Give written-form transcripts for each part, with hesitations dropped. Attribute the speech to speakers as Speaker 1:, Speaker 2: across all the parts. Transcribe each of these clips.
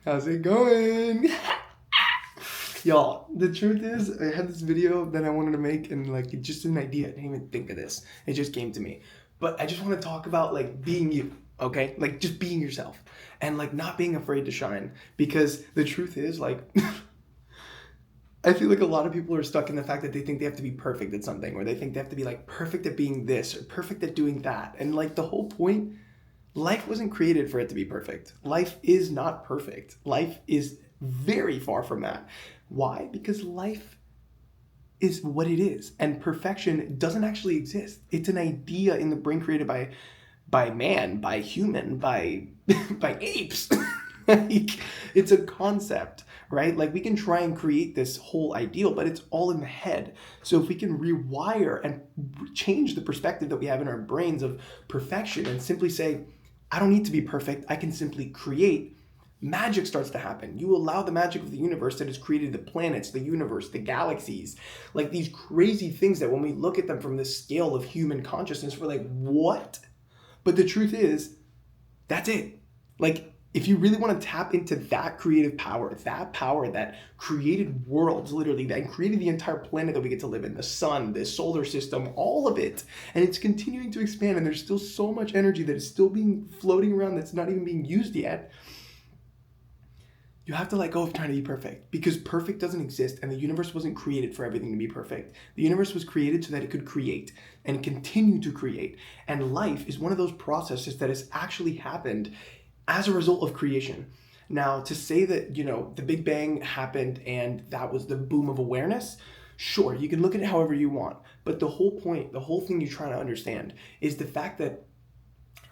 Speaker 1: How's it going? Y'all, the truth is, I had this video that I wanted to make, and like, it's just an idea. I didn't even think of this. It just came to me. But I just want to talk about like being you, okay? Like, just being yourself and like not being afraid to shine. Because the truth is, like, I feel like a lot of people are stuck in the fact that they think they have to be perfect at something, or they think they have to be like perfect at being this or perfect at doing that. And like, the whole point, life wasn't created for it to be perfect. Life is not perfect. Life is very far from that. Why? Because life is what it is, and perfection doesn't actually exist. It's an idea in the brain created by man, by human, by by apes. Like, it's a concept, right? Like, we can try and create this whole ideal, but it's all in the head. So if we can rewire and change the perspective that we have in our brains of perfection and simply say, I don't need to be perfect, I can simply create, magic starts to happen. You allow the magic of the universe that has created the planets, the universe, the galaxies, like these crazy things that when we look at them from the scale of human consciousness, we're like, what? But the truth is, that's it. Like, if you really want to tap into that creative power that created worlds, literally, that created the entire planet that we get to live in, the sun, the solar system, all of it, and it's continuing to expand, and there's still so much energy that is still being floating around that's not even being used yet, you have to let go of trying to be perfect, because perfect doesn't exist, and the universe wasn't created for everything to be perfect. The universe was created so that it could create and continue to create. And life is one of those processes that has actually happened as a result of creation. Now, to say that, the Big Bang happened and that was the boom of awareness, sure, you can look at it however you want. But the whole point, the whole thing you're trying to understand is the fact that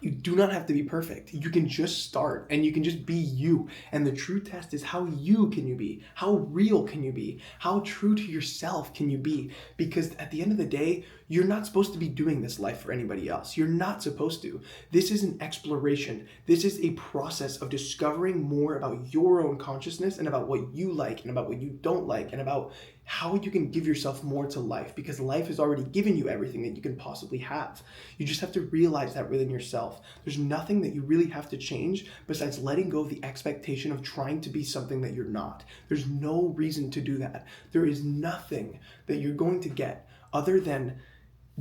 Speaker 1: you do not have to be perfect. You can just start and you can just be you. And the true test is, how you can you be? How real can you be? How true to yourself can you be? Because at the end of the day, you're not supposed to be doing this life for anybody else. You're not supposed to. This is an exploration. This is a process of discovering more about your own consciousness and about what you like and about what you don't like and about how you can give yourself more to life, because life has already given you everything that you can possibly have. You just have to realize that within yourself. There's nothing that you really have to change besides letting go of the expectation of trying to be something that you're not. There's no reason to do that. There is nothing that you're going to get other than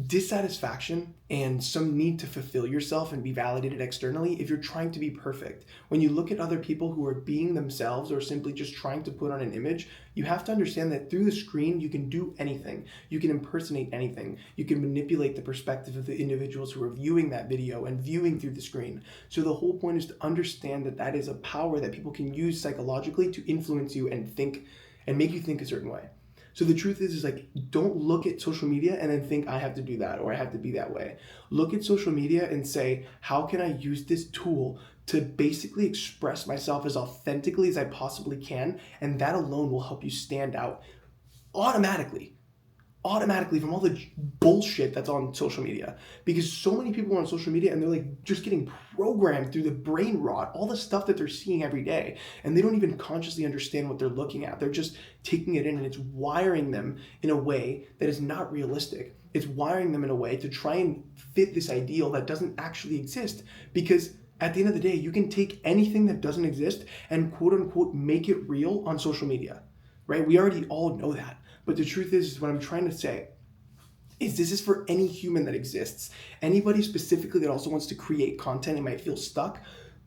Speaker 1: dissatisfaction and some need to fulfill yourself and be validated externally if you're trying to be perfect. When you look at other people who are being themselves or simply just trying to put on an image, you have to understand that through the screen you can do anything. You can impersonate anything. You can manipulate the perspective of the individuals who are viewing that video and viewing through the screen. So the whole point is to understand that that is a power that people can use psychologically to influence you and think and make you think a certain way. So the truth is like, don't look at social media and then think I have to do that or I have to be that way. Look at social media and say, how can I use this tool to basically express myself as authentically as I possibly can? And that alone will help you stand out automatically from all the bullshit that's on social media, because so many people are on social media and they're like just getting programmed through the brain rot, all the stuff that they're seeing every day, and they don't even consciously understand what they're looking at. They're just taking it in, and it's wiring them in a way that is not realistic. It's wiring them in a way to try and fit this ideal that doesn't actually exist, because at the end of the day, you can take anything that doesn't exist and quote unquote make it real on social media, right? We already all know that. But the truth is what I'm trying to say is this is for any human that exists. Anybody specifically that also wants to create content and might feel stuck,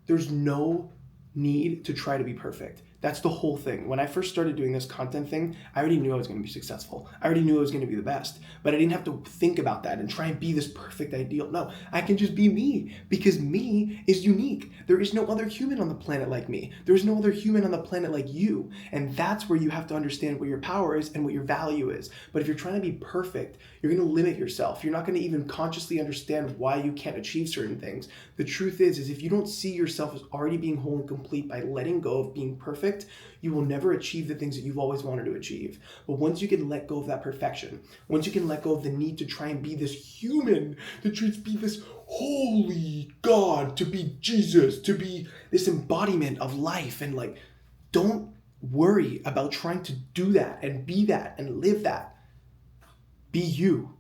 Speaker 1: there's no need to try to be perfect. That's the whole thing. When I first started doing this content thing, I already knew I was going to be successful. I already knew I was going to be the best, but I didn't have to think about that and try and be this perfect ideal. No, I can just be me, because me is unique. There is no other human on the planet like me. There is no other human on the planet like you. And that's where you have to understand what your power is and what your value is. But if you're trying to be perfect, you're going to limit yourself. You're not going to even consciously understand why you can't achieve certain things. The truth is if you don't see yourself as already being whole and complete by letting go of being perfect, you will never achieve the things that you've always wanted to achieve. But once you can let go of that perfection, once you can let go of the need to try and be this human, to try to be this holy God, to be Jesus, to be this embodiment of life, and like, don't worry about trying to do that and be that and live that. Be you.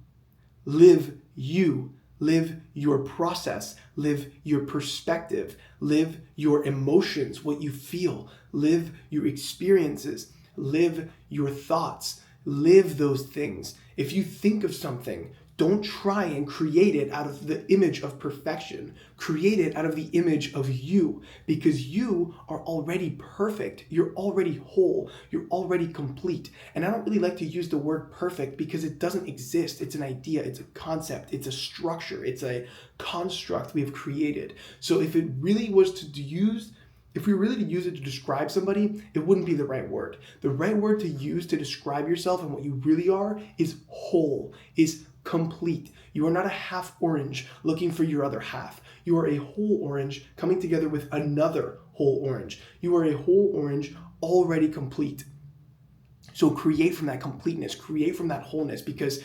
Speaker 1: Live you. live your process, live your perspective, live your emotions, what you feel, live your experiences, live your thoughts, live those things. If you think of something, don't try and create it out of the image of perfection. Create it out of the image of you, because you are already perfect. You're already whole. You're already complete. And I don't really like to use the word perfect because it doesn't exist. It's an idea. It's a concept. It's a structure. It's a construct we have created. So if it really was to use If we really to use it to describe somebody, it wouldn't be the right word. The right word to use to describe yourself and what you really are is whole, is complete. You are not a half orange looking for your other half. You are a whole orange coming together with another whole orange. You are a whole orange already complete. So create from that completeness, create from that wholeness, because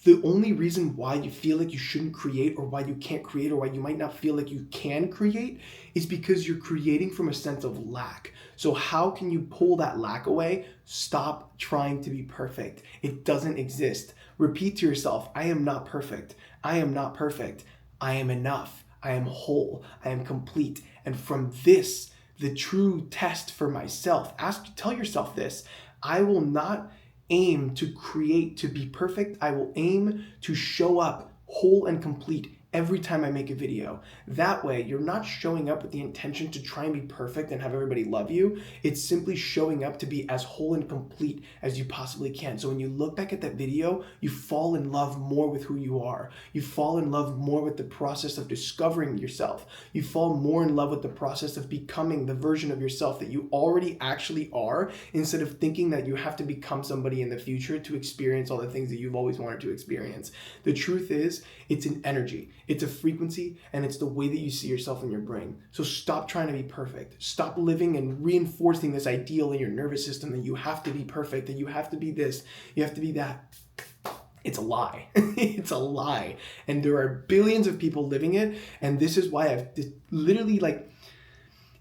Speaker 1: the only reason why you feel like you shouldn't create, or why you can't create, or why you might not feel like you can create, is because you're creating from a sense of lack. So how can you pull that lack away? Stop trying to be perfect. It doesn't exist. Repeat to yourself, I am not perfect. I am not perfect. I am enough. I am whole. I am complete. And from this, the true test for myself, tell yourself this: I will not aim to create to be perfect. I will aim to show up whole and complete every time I make a video. That way, you're not showing up with the intention to try and be perfect and have everybody love you. It's simply showing up to be as whole and complete as you possibly can. So when you look back at that video, you fall in love more with who you are. You fall in love more with the process of discovering yourself. You fall more in love with the process of becoming the version of yourself that you already actually are, instead of thinking that you have to become somebody in the future to experience all the things that you've always wanted to experience. The truth is, it's an energy. It's a frequency, and it's the way that you see yourself in your brain. So stop trying to be perfect. Stop living and reinforcing this ideal in your nervous system that you have to be perfect, that you have to be this, you have to be that. It's a lie. It's a lie. And there are billions of people living it, and this is why I've literally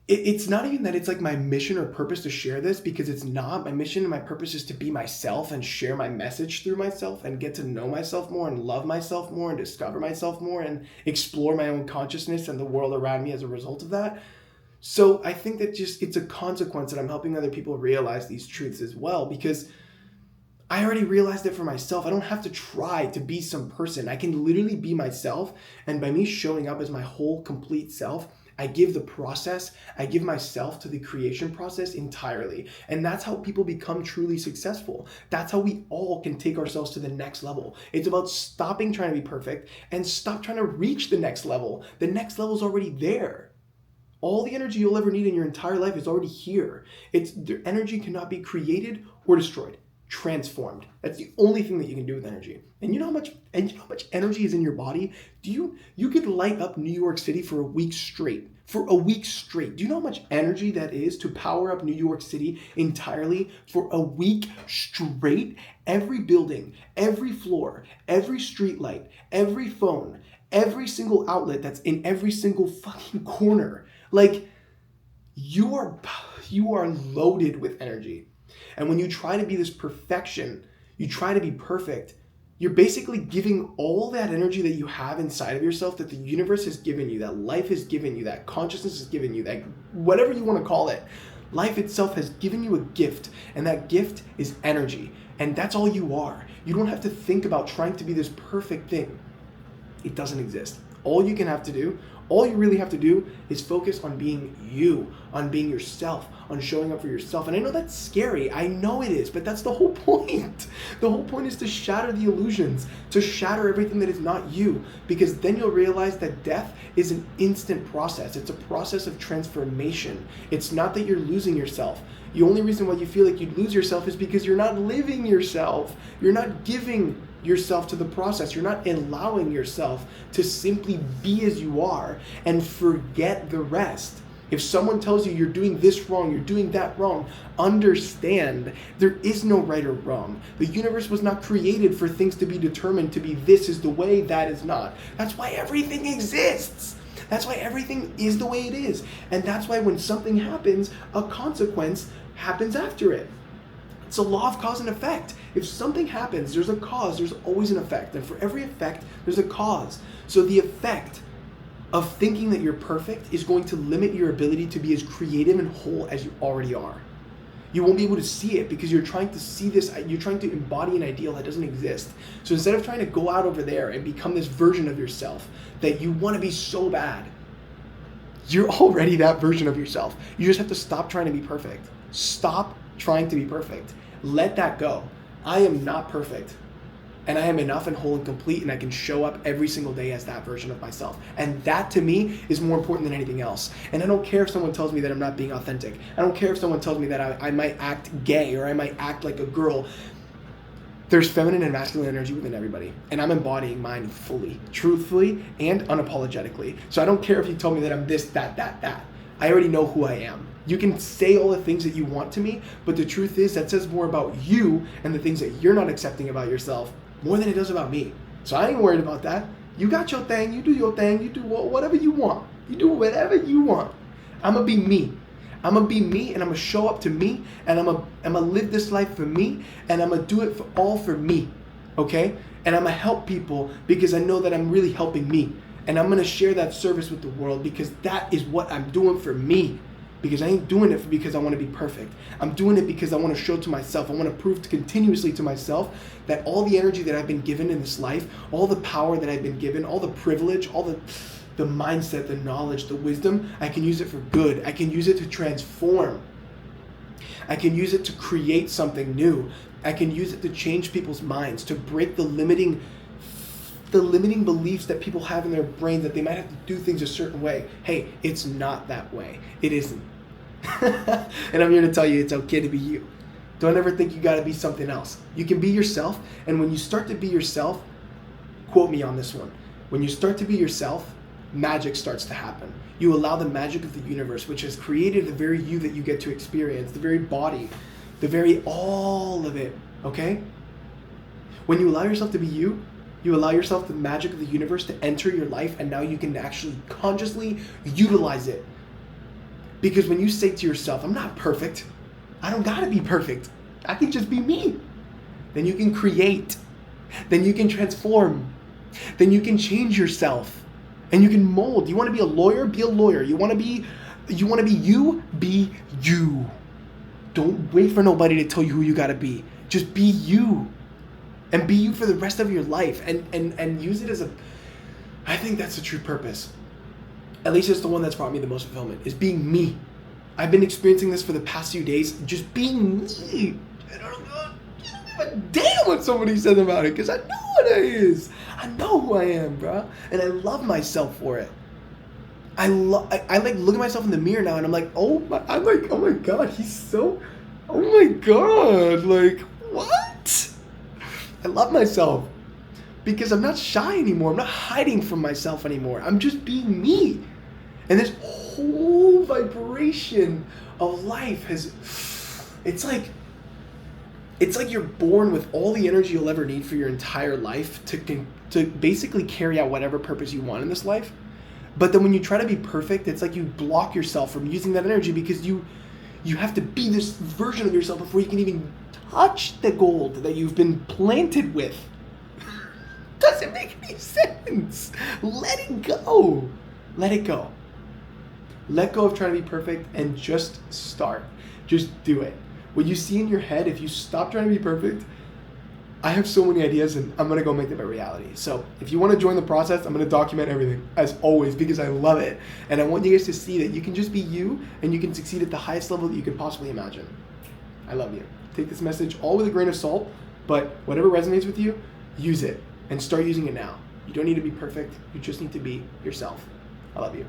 Speaker 1: it's not even that it's like my mission or purpose to share this, because it's not. My mission and my purpose is to be myself and share my message through myself and get to know myself more and love myself more and discover myself more and explore my own consciousness and the world around me as a result of that. So I think that it's a consequence that I'm helping other people realize these truths as well, because I already realized it for myself. I don't have to try to be some person. I can literally be myself, and by me showing up as my whole complete self, I give the process, I give myself to the creation process entirely. And that's how people become truly successful. That's how we all can take ourselves to the next level. It's about stopping trying to be perfect and stop trying to reach the next level. The next level is already there. All the energy you'll ever need in your entire life is already here. The energy cannot be created or destroyed. Transformed. That's the only thing that you can do with energy. And you know how much energy is in your body? You could light up New York City for a week straight. For a week straight. Do you know how much energy that is to power up New York City entirely for a week straight? Every building, every floor, every street light, every phone, every single outlet that's in every single fucking corner. You are loaded with energy. And when you try to be this perfection, you try to be perfect, you're basically giving all that energy that you have inside of yourself, that the universe has given you, that life has given you, that consciousness has given you, that whatever you want to call it. Life itself has given you a gift, and that gift is energy. And that's all you are. You don't have to think about trying to be this perfect thing. It doesn't exist. All you really have to do is focus on being you, on being yourself, on showing up for yourself. And I know that's scary. I know it is, but that's the whole point. The whole point is to shatter the illusions, to shatter everything that is not you, because then you'll realize that death is an instant process. It's a process of transformation. It's not that you're losing yourself. The only reason why you feel like you'd lose yourself is because you're not living yourself. You're not giving yourself to the process. You're not allowing yourself to simply be as you are and forget the rest. If someone tells you you're doing this wrong, you're doing that wrong, understand there is no right or wrong. The universe was not created for things to be determined to be this is the way, that is not. That's why everything exists. That's why everything is the way it is. And that's why when something happens, a consequence happens after it. It's a law of cause and effect. If something happens, there's a cause, there's always an effect. And for every effect, there's a cause. So the effect of thinking that you're perfect is going to limit your ability to be as creative and whole as you already are. You won't be able to see it because you're trying to see this, you're trying to embody an ideal that doesn't exist. So instead of trying to go out over there and become this version of yourself that you want to be so bad, you're already that version of yourself. You just have to stop trying to be perfect. Stop trying to be perfect. Let that go. I am not perfect. And I am enough and whole and complete, and I can show up every single day as that version of myself. And that, to me, is more important than anything else. And I don't care if someone tells me that I'm not being authentic. I don't care if someone tells me that I might act gay or I might act like a girl. There's feminine and masculine energy within everybody. And I'm embodying mine fully, truthfully, and unapologetically. So I don't care if you tell me that I'm this, that. I already know who I am. You can say all the things that you want to me, but the truth is that says more about you and the things that you're not accepting about yourself more than it does about me. So I ain't worried about that. You got your thing, you do your thing, you do whatever you want. You do whatever you want. I'm gonna be me. I'm gonna be me, and I'm gonna show up to me, and I'm gonna live this life for me, and I'm gonna do it all for me, okay? And I'm gonna help people because I know that I'm really helping me. And I'm gonna share that service with the world because that is what I'm doing for me. Because I ain't doing it because I want to be perfect. I'm doing it because I want to show to myself, I want to prove continuously to myself that all the energy that I've been given in this life, all the power that I've been given, all the privilege, all the mindset, the knowledge, the wisdom, I can use it for good. I can use it to transform. I can use it to create something new. I can use it to change people's minds, to break the limiting beliefs that people have in their brain that they might have to do things a certain way. Hey, it's not that way. It isn't. And I'm here to tell you it's okay to be you. Don't ever think you got to be something else. You can be yourself, and when you start to be yourself, quote me on this one, when you start to be yourself, magic starts to happen. You allow the magic of the universe, which has created the very you that you get to experience, the very body, the very all of it, okay? When you allow yourself to be you, you allow yourself the magic of the universe to enter your life, and now you can actually consciously utilize it. Because when you say to yourself, I'm not perfect, I don't gotta be perfect, I can just be me, then you can create, then you can transform, then you can change yourself, and you can mold. You wanna be a lawyer? Be a lawyer. You wanna be you? Be you. Don't wait for nobody to tell you who you gotta be. Just be you. And be you for the rest of your life, and use it as I think that's the true purpose. At least it's the one that's brought me the most fulfillment, is being me. I've been experiencing this for the past few days, just being me. I don't give a damn what somebody says about it, because I know what it is. I know who I am, bro. And I love myself for it. I like look at myself in the mirror now, and I'm like, oh my God, oh my God, like, what? I love myself because I'm not shy anymore. I'm not hiding from myself anymore. I'm just being me. And this whole vibration of life it's like you're born with all the energy you'll ever need for your entire life to basically carry out whatever purpose you want in this life. But then when you try to be perfect, it's like you block yourself from using that energy because you have to be this version of yourself before you can even touch the gold that you've been planted with. Doesn't make any sense. Let it go. Let it go. Let go of trying to be perfect and just start. Just do it. What you see in your head, if you stop trying to be perfect, I have so many ideas and I'm going to go make them a reality. So if you want to join the process, I'm going to document everything as always because I love it. And I want you guys to see that you can just be you and you can succeed at the highest level that you could possibly imagine. I love you. Take this message all with a grain of salt, but whatever resonates with you, use it and start using it now. You don't need to be perfect. You just need to be yourself. I love you.